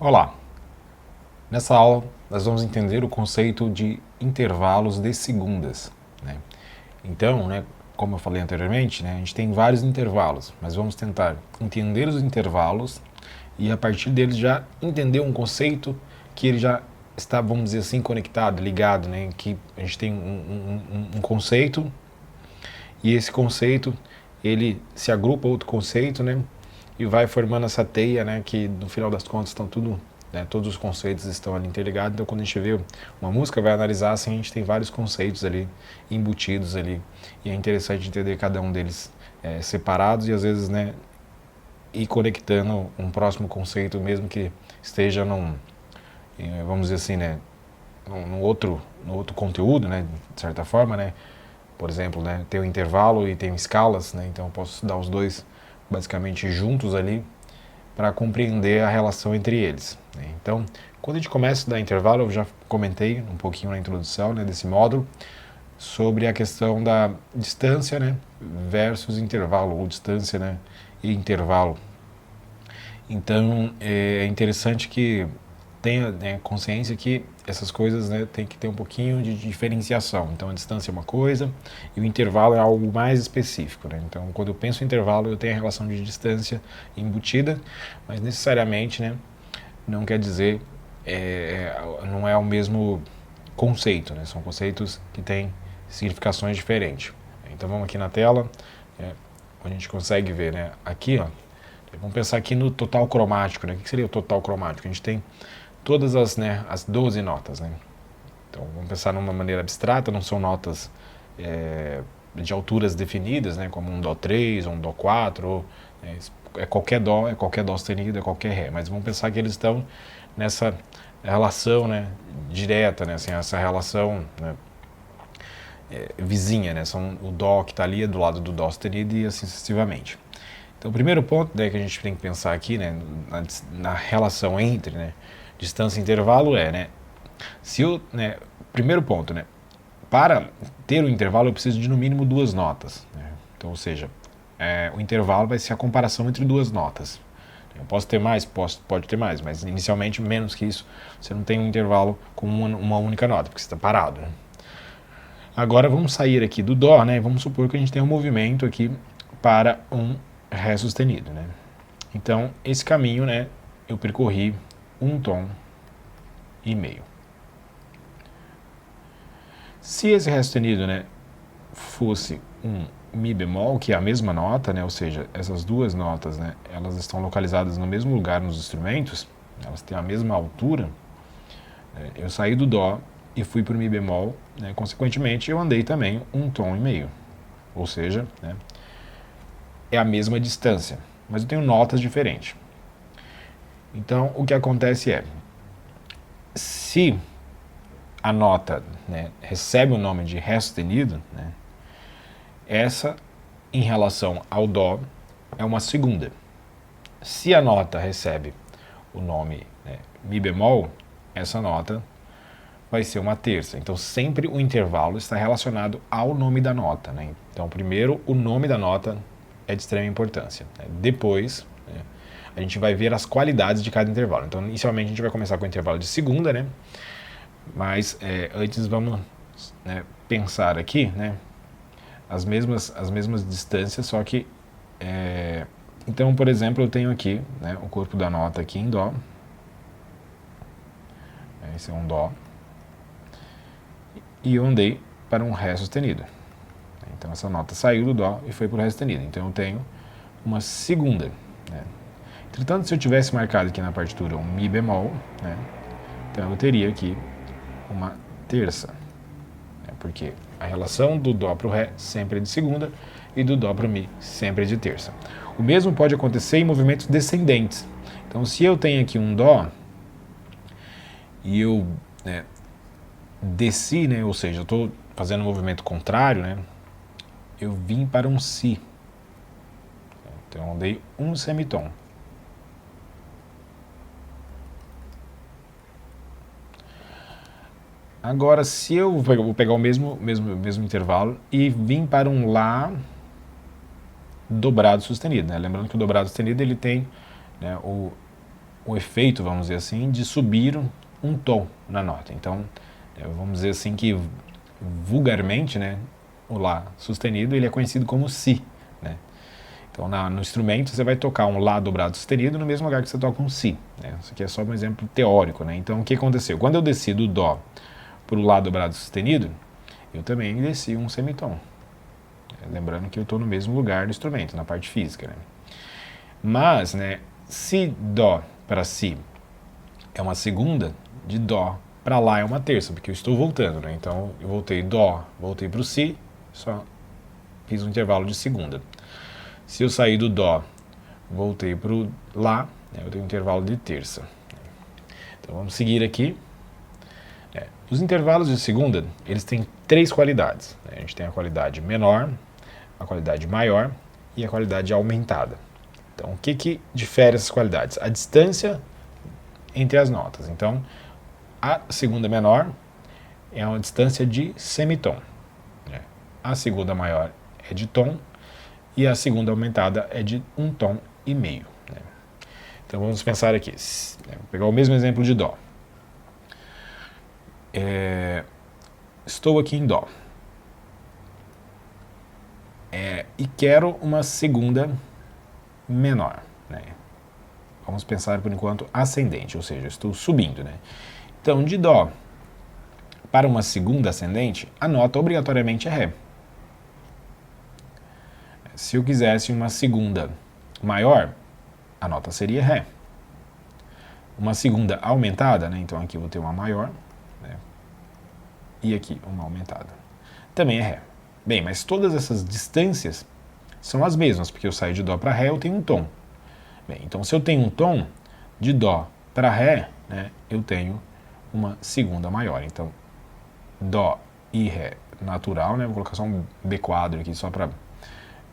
Olá! Nessa aula nós vamos entender o conceito de intervalos de segundas, né? Então, como eu falei anteriormente, a gente tem vários intervalos, mas vamos tentar entender os intervalos e a partir deles já entender um conceito que ele já está, vamos dizer assim, conectado, ligado, que a gente tem um conceito e esse conceito ele se agrupa a outro conceito, e vai formando essa teia, que no final das contas estão tudo, todos os conceitos estão ali interligados. Então quando a gente vê uma música, vai analisar assim, a gente tem vários conceitos ali embutidos ali, e é interessante entender cada um deles separados e às vezes ir conectando um próximo conceito, mesmo que esteja vamos dizer assim, no outro conteúdo, de certa forma, por exemplo, tem o intervalo e tem escalas, então eu posso estudar os dois basicamente juntos ali para compreender a relação entre eles. Então, quando a gente começa a estudar intervalo, eu já comentei um pouquinho na introdução desse módulo sobre a questão da distância versus intervalo, ou distância e intervalo. Então, é interessante que tenha consciência que essas coisas tem que ter um pouquinho de diferenciação. Então a distância é uma coisa e o intervalo é algo mais específico. Então quando eu penso em intervalo eu tenho a relação de distância embutida, mas necessariamente não quer dizer, não é o mesmo conceito. São conceitos que têm significações diferentes. Então vamos aqui na tela, onde a gente consegue ver, aqui vamos pensar aqui no total cromático. O que seria o total cromático? A gente tem todas as 12 notas. Então vamos pensar numa maneira abstrata, não são notas de alturas definidas, como um Dó3 ou um Dó4, ou, é qualquer Dó sustenido, é qualquer Ré, mas vamos pensar que eles estão nessa relação direta, assim, essa relação vizinha, são o Dó que está ali do lado do Dó sustenido e assim sucessivamente. Então o primeiro ponto que a gente tem que pensar aqui na relação entre distância e intervalo se eu, primeiro ponto, para ter um intervalo eu preciso de no mínimo duas notas. Então, ou seja, o intervalo vai ser a comparação entre duas notas. Eu posso ter mais? Pode ter mais, mas inicialmente menos que isso você não tem um intervalo com uma única nota, porque você está parado. Agora vamos sair aqui do Dó, vamos supor que a gente tem um movimento aqui para um Ré sustenido. Então, esse caminho eu percorri um tom e meio. Se esse Ré sustenido fosse um Mi bemol, que é a mesma nota, ou seja, essas duas notas elas estão localizadas no mesmo lugar nos instrumentos, elas têm a mesma altura, eu saí do Dó e fui para o Mi bemol, consequentemente eu andei também um tom e meio, ou seja, é a mesma distância, mas eu tenho notas diferentes. Então o que acontece se a nota recebe o nome de Ré sustenido, essa em relação ao Dó é uma segunda. Se a nota recebe o nome Mi bemol, essa nota vai ser uma terça. Então sempre o intervalo está relacionado ao nome da nota. Então primeiro o nome da nota é de extrema importância. Depois a gente vai ver as qualidades de cada intervalo. Então inicialmente a gente vai começar com o intervalo de segunda, mas antes vamos pensar aqui as mesmas distâncias, só que então, por exemplo, eu tenho aqui o corpo da nota aqui em Dó, esse é um Dó, e eu andei para um Ré sustenido. Então essa nota saiu do Dó e foi para o Ré sustenido, então eu tenho uma segunda. Entretanto, se eu tivesse marcado aqui na partitura um Mi bemol, então eu teria aqui uma terça, porque a relação do Dó para o Ré sempre é de segunda e do Dó para o Mi sempre é de terça. O mesmo pode acontecer em movimentos descendentes. Então, se eu tenho aqui um Dó e eu desci, ou seja, eu estou fazendo um movimento contrário, eu vim para um Si. Então, eu andei um semitom. Agora, se eu vou pegar o mesmo intervalo e vim para um Lá dobrado sustenido, lembrando que o dobrado sustenido ele tem o o efeito, vamos dizer assim, de subir um tom na nota. Então, vamos dizer assim que vulgarmente, né, o Lá sustenido ele é conhecido como Si, né? Então, no instrumento você vai tocar um Lá dobrado sustenido no mesmo lugar que você toca um Si, né? Isso aqui é só um exemplo teórico, né? Então, o que aconteceu? Quando eu desci do Dó para o Lá dobrado sustenido, eu também desci um semitom. Lembrando que eu estou no mesmo lugar do instrumento, na parte física, né? Mas, né, se Dó para Si é uma segunda, de Dó para Lá é uma terça, porque eu estou voltando, né? Então eu voltei Dó, voltei para o Si, só fiz um intervalo de segunda. Se eu sair do Dó, voltei para o Lá, né, eu tenho um intervalo de terça. Então vamos seguir aqui. Os intervalos de segunda, eles têm 3 qualidades, né? A gente tem a qualidade menor, a qualidade maior e a qualidade aumentada. Então, o que difere essas qualidades? A distância entre as notas. Então, a segunda menor é uma distância de semitom, né? A segunda maior é de tom e a segunda aumentada é de 1,5 tom, né? Então, vamos pensar aqui. Vou pegar o mesmo exemplo de Dó. Estou aqui em Dó. E quero uma segunda menor, né? Vamos pensar por enquanto ascendente, ou seja, estou subindo, né? Então, de Dó para uma segunda ascendente, a nota obrigatoriamente é Ré. Se eu quisesse uma segunda maior, a nota seria Ré. Uma segunda aumentada, né? Então aqui eu vou ter uma maior, né? E aqui uma aumentada. Também é Ré. Bem, mas todas essas distâncias são as mesmas, porque eu saio de Dó para Ré, eu tenho um tom. Bem, então se eu tenho um tom, de Dó para Ré, né, eu tenho uma segunda maior. Então, Dó e Ré natural, né, vou colocar só um B quadro aqui só para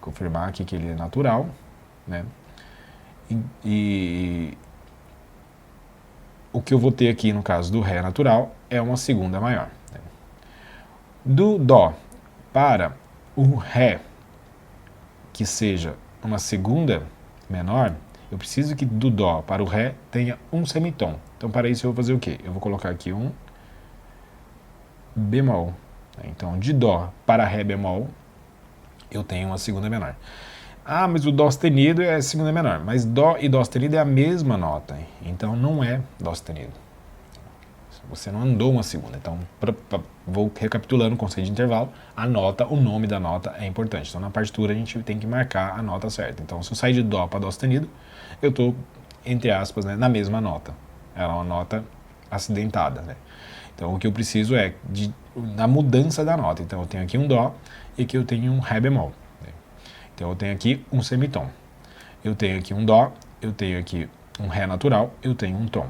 confirmar aqui que ele é natural, né, e o que eu vou ter aqui no caso do Ré natural é uma segunda maior, né. Do Dó para o Ré que seja uma segunda menor, eu preciso que do Dó para o Ré tenha um semitom. Então, para isso, eu vou fazer o quê? Eu vou colocar aqui um bemol. Então, de Dó para Ré bemol, eu tenho uma segunda menor. Ah, mas o Dó sustenido é segunda menor. Mas Dó e Dó sustenido é a mesma nota. Então, não é Dó sustenido. Você não andou uma segunda. Então, vou recapitulando o conceito de intervalo. A nota, o nome da nota é importante. Então, na partitura, a gente tem que marcar a nota certa. Então, se eu sair de Dó para Dó sustenido, eu estou, entre aspas, né, na mesma nota. Ela é uma nota acidentada, né? Então, o que eu preciso é na mudança da nota. Então, eu tenho aqui um Dó e aqui eu tenho um Ré bemol, né? Então, eu tenho aqui um semitom. Eu tenho aqui um Dó, eu tenho aqui um Ré natural, eu tenho um tom.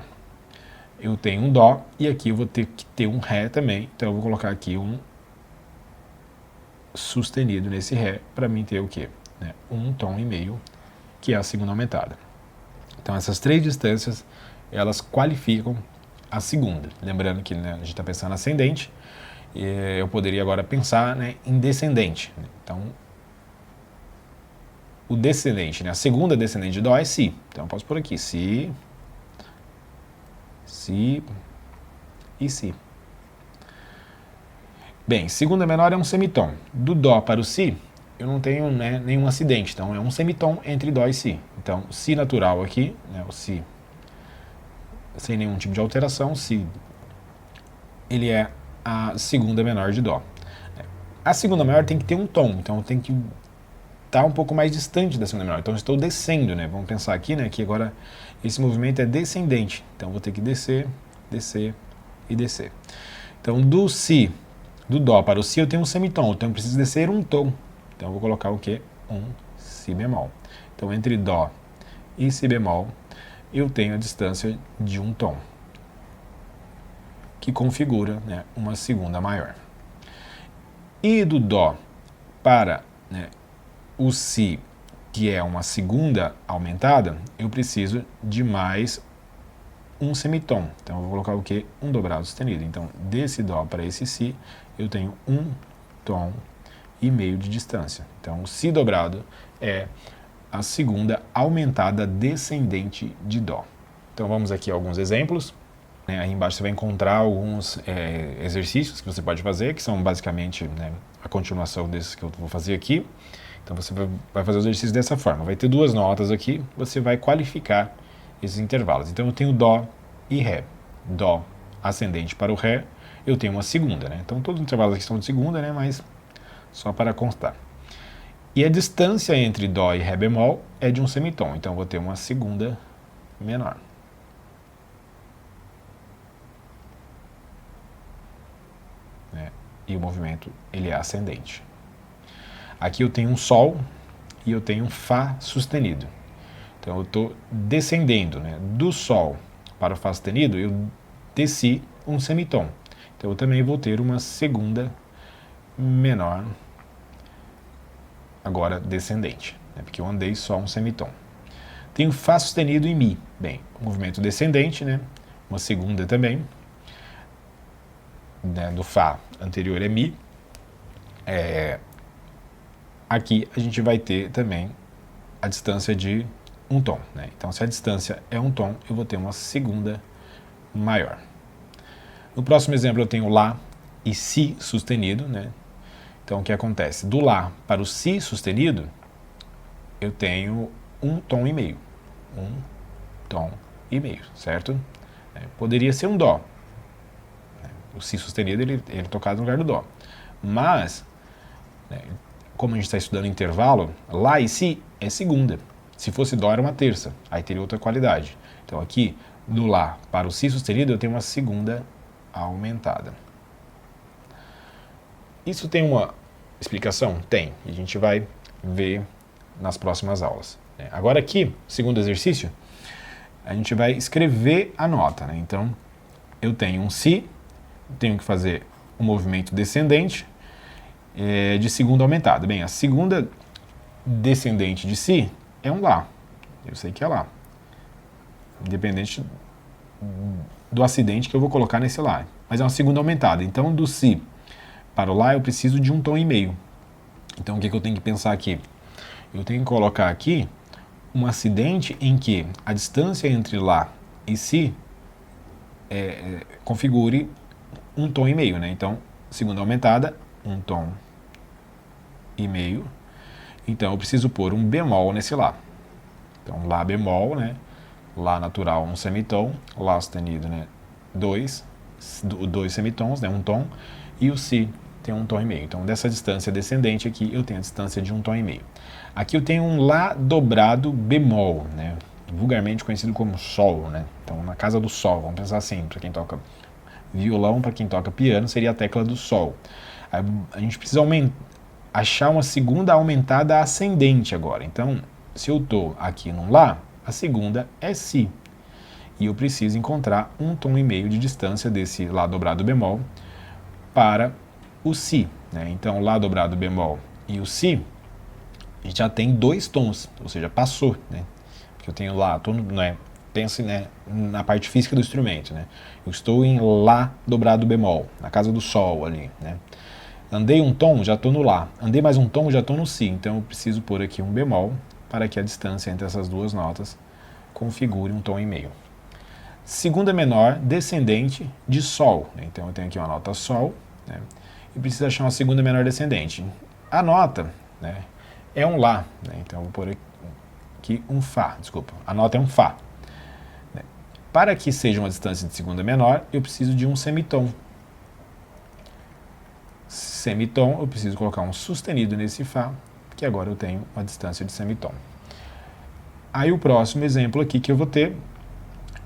Eu tenho um Dó e aqui eu vou ter que ter um Ré também. Então, eu vou colocar aqui um sustenido nesse Ré para mim ter o quê? Né? 1,5 tom, que é a segunda aumentada. Então, essas 3 distâncias, elas qualificam a segunda. Lembrando que, né, a gente está pensando ascendente, e eu poderia agora pensar, né, em descendente. Então, o descendente, né, a segunda descendente de Dó é Si. Então, eu posso pôr aqui Si, Si e Si. Bem, segunda menor é um semitom. Do Dó para o Si, eu não tenho, né, nenhum acidente. Então, é um semitom entre Dó e Si. Então, Si natural aqui, né, o Si sem nenhum tipo de alteração, Si, ele é a segunda menor de Dó. A segunda maior tem que ter um tom, então tem que estar um pouco mais distante da segunda menor. Então eu estou descendo, né? Vamos pensar aqui, né, que agora esse movimento é descendente. Então eu vou ter que descer, descer e descer. Então do Si, do Dó para o Si eu tenho um semitom, então eu preciso descer um tom. Então eu vou colocar o quê? Um Si bemol. Então entre Dó e Si bemol eu tenho a distância de um tom, que configura, né, uma segunda maior. E do Dó para, né, o Si, que é uma segunda aumentada, eu preciso de mais um semitom. Então eu vou colocar o quê? Um dobrado sustenido. Então desse Dó para esse Si, eu tenho 1,5 tom de distância. Então o Si dobrado é a segunda aumentada descendente de Dó. Então vamos aqui a alguns exemplos. Aí embaixo você vai encontrar alguns exercícios que você pode fazer, que são basicamente, né, a continuação desses que eu vou fazer aqui. Então você vai fazer o exercício dessa forma. Vai ter duas notas aqui, você vai qualificar esses intervalos. Então eu tenho Dó e Ré. Dó ascendente para o Ré, eu tenho uma segunda, né? Então todos os intervalos aqui são de segunda, né? Mas só para constar. E a distância entre Dó e Ré bemol é de um semitom. Então eu vou ter uma segunda menor. E o movimento ele é ascendente. Aqui eu tenho um Sol e eu tenho um Fá sustenido. Então eu estou descendendo, né, do Sol para o Fá sustenido, eu desci um semitom. Então eu também vou ter uma segunda menor, agora descendente, né, porque eu andei só um semitom. Tenho Fá sustenido e Mi. Bem, movimento descendente, né, uma segunda também. Né, do Fá anterior é Mi. Aqui a gente vai ter também a distância de um tom, né? Então se a distância é um tom, eu vou ter uma segunda maior. No próximo exemplo eu tenho Lá e Si sustenido, né? Então o que acontece? Do Lá para o Si sustenido, eu tenho um tom e meio. Um tom e meio, certo? Poderia ser um Dó. O Si sustenido ele é tocado no lugar do Dó. Mas, né, como a gente está estudando intervalo, Lá e Si é segunda. Se fosse Dó era uma terça, aí teria outra qualidade. Então aqui, do Lá para o Si sustenido, eu tenho uma segunda aumentada. Isso tem uma explicação? Tem. E a gente vai ver nas próximas aulas. Agora aqui, segundo exercício, a gente vai escrever a nota, né? Então, eu tenho um Si, tenho que fazer um movimento descendente de segunda aumentada. Bem, a segunda descendente de Si é um Lá. Eu sei que é Lá. Independente do acidente que eu vou colocar nesse Lá. Mas é uma segunda aumentada. Então, do Si para o Lá, eu preciso de um tom e meio. Então, o que eu tenho que pensar aqui? Eu tenho que colocar aqui um acidente em que a distância entre Lá e Si configure um tom e meio, né? Então, segunda aumentada, um tom e meio. Então, eu preciso pôr um bemol nesse Lá. Então, Lá bemol, né? Lá natural, um semitom. Lá sustenido, né? Dois semitons, né? Um tom. E o Si tem um tom e meio. Então, dessa distância descendente aqui, eu tenho a distância de um tom e meio. Aqui eu tenho um Lá dobrado bemol, né? Vulgarmente conhecido como Sol, né? Então, na casa do Sol, vamos pensar assim, para quem toca violão, para quem toca piano, seria a tecla do Sol. A gente precisa achar uma segunda aumentada ascendente agora. Então, se eu estou aqui num Lá, a segunda é Si. E eu preciso encontrar um tom e meio de distância desse Lá dobrado bemol para o Si, né? Então, Lá dobrado bemol e o Si, a gente já tem dois tons, ou seja, passou, né? Porque eu tenho Lá, pense, né, na parte física do instrumento, né? Eu estou em Lá dobrado bemol, na casa do Sol ali, né? Andei um tom, já estou no Lá. Andei mais um tom, já estou no Si. Então eu preciso pôr aqui um bemol para que a distância entre essas duas notas configure um tom e meio. Segunda menor descendente de Sol, né? Então eu tenho aqui uma nota Sol, né? E preciso achar uma segunda menor descendente. A nota, né, é um Lá, né? Então eu vou pôr aqui um Fá, desculpa. A nota é um Fá. Para que seja uma distância de segunda menor, eu preciso de um semitom. Semitom, eu preciso colocar um sustenido nesse Fá, que agora eu tenho uma distância de semitom. Aí o próximo exemplo aqui que eu vou ter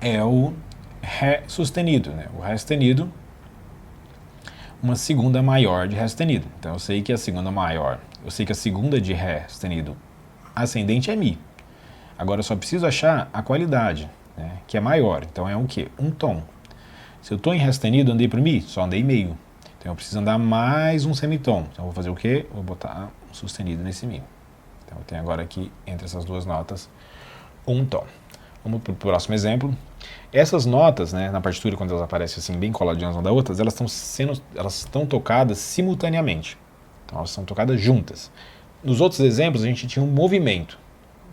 é o Ré sustenido, né? O Ré sustenido, uma segunda maior de Ré sustenido. Então eu sei que a segunda maior, eu sei que a segunda de Ré sustenido ascendente é Mi. Agora eu só preciso achar a qualidade, né, que é maior. Então é o quê? Um tom. Se eu estou em Ré sustenido, andei para o Mi, só andei meio. Então eu preciso andar mais um semitom. Então eu vou fazer o quê? Vou botar um sustenido nesse Mi. Então eu tenho agora aqui, entre essas duas notas, um tom. Vamos para o próximo exemplo. Essas notas, né, na partitura, quando elas aparecem assim, bem coladinhas uma da outra, elas estão tocadas simultaneamente. Então elas são tocadas juntas. Nos outros exemplos, a gente tinha um movimento,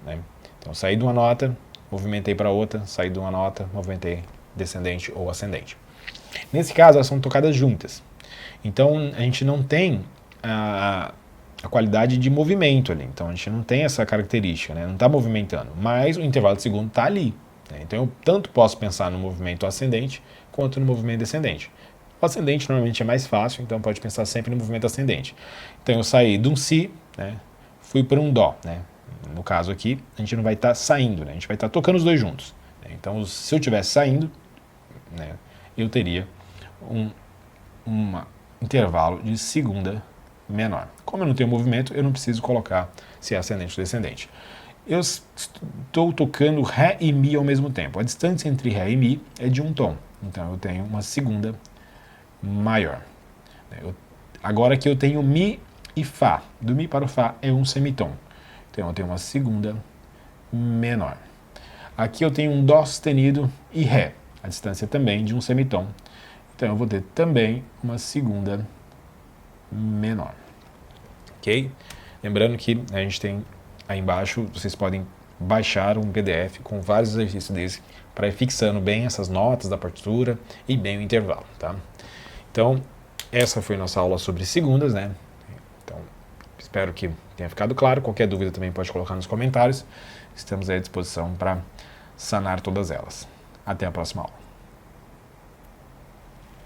né? Então eu saí de uma nota, movimentei para outra, saí de uma nota, movimentei descendente ou ascendente. Nesse caso, elas são tocadas juntas. Então, a gente não tem a qualidade de movimento ali. Então, a gente não tem essa característica, né? Não está movimentando, mas o intervalo de segundo está ali. Né? Então, eu tanto posso pensar no movimento ascendente quanto no movimento descendente. O ascendente normalmente é mais fácil, então pode pensar sempre no movimento ascendente. Então, eu saí de um Si, né? Fui para um Dó. Né? No caso aqui, a gente não vai estar saindo, né? A gente vai estar tocando os dois juntos. Né? Então, se eu estivesse saindo, né, eu teria um intervalo de segunda menor. Como eu não tenho movimento, eu não preciso colocar se é ascendente ou descendente. Eu estou tocando Ré e Mi ao mesmo tempo. A distância entre Ré e Mi é de um tom. Então eu tenho uma segunda maior. Agora que eu tenho Mi e Fá. Do Mi para o Fá é um semitom. Então eu tenho uma segunda menor. Aqui eu tenho um Dó sustenido e Ré. A distância também de um semitom. Então eu vou ter também uma segunda menor. Ok? Lembrando que a gente tem aí embaixo, vocês podem baixar um PDF com vários exercícios desse para ir fixando bem essas notas da partitura e bem o intervalo, tá? Então, essa foi nossa aula sobre segundas, né? Então, espero que tenha ficado claro. Qualquer dúvida também pode colocar nos comentários. Estamos à disposição para sanar todas elas. Até a próxima aula.